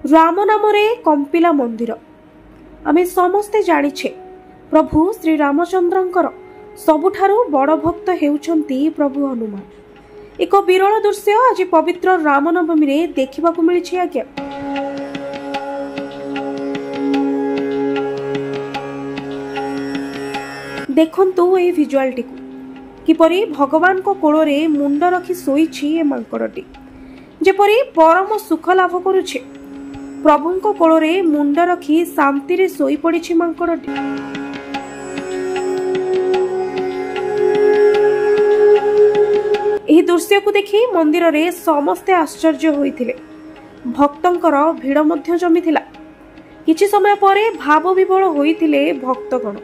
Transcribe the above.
राम नामरे कंपिला मंदिर। आमे समस्ते जानिछे प्रभु श्री रामचंद्रंकर सबुठारु बड़ भक्त हेउछंती प्रभु हनुमान। एक विरल दृश्य आज पवित्र रामनवमी रे देखिबाकु मिलिछि। आज्ञा देखंतु ए विजुअलटी किपरि भगवान को कोଳରେ मुंड रखी सोईछि ए मांकड़टी, जेपरि परम सुख लाभ करुछि। प्रभु को कोଳରେ मुंड रखी शांति रे सोई पड़िछि मांकड़टी। एही दृश्य को देखि मंदिर रे समस्ते आश्चर्य होइथिले। भक्तंकर भीड़ मध्य जमिथिला। किछि समय परे भाव विभोर होइथिले भक्तगण।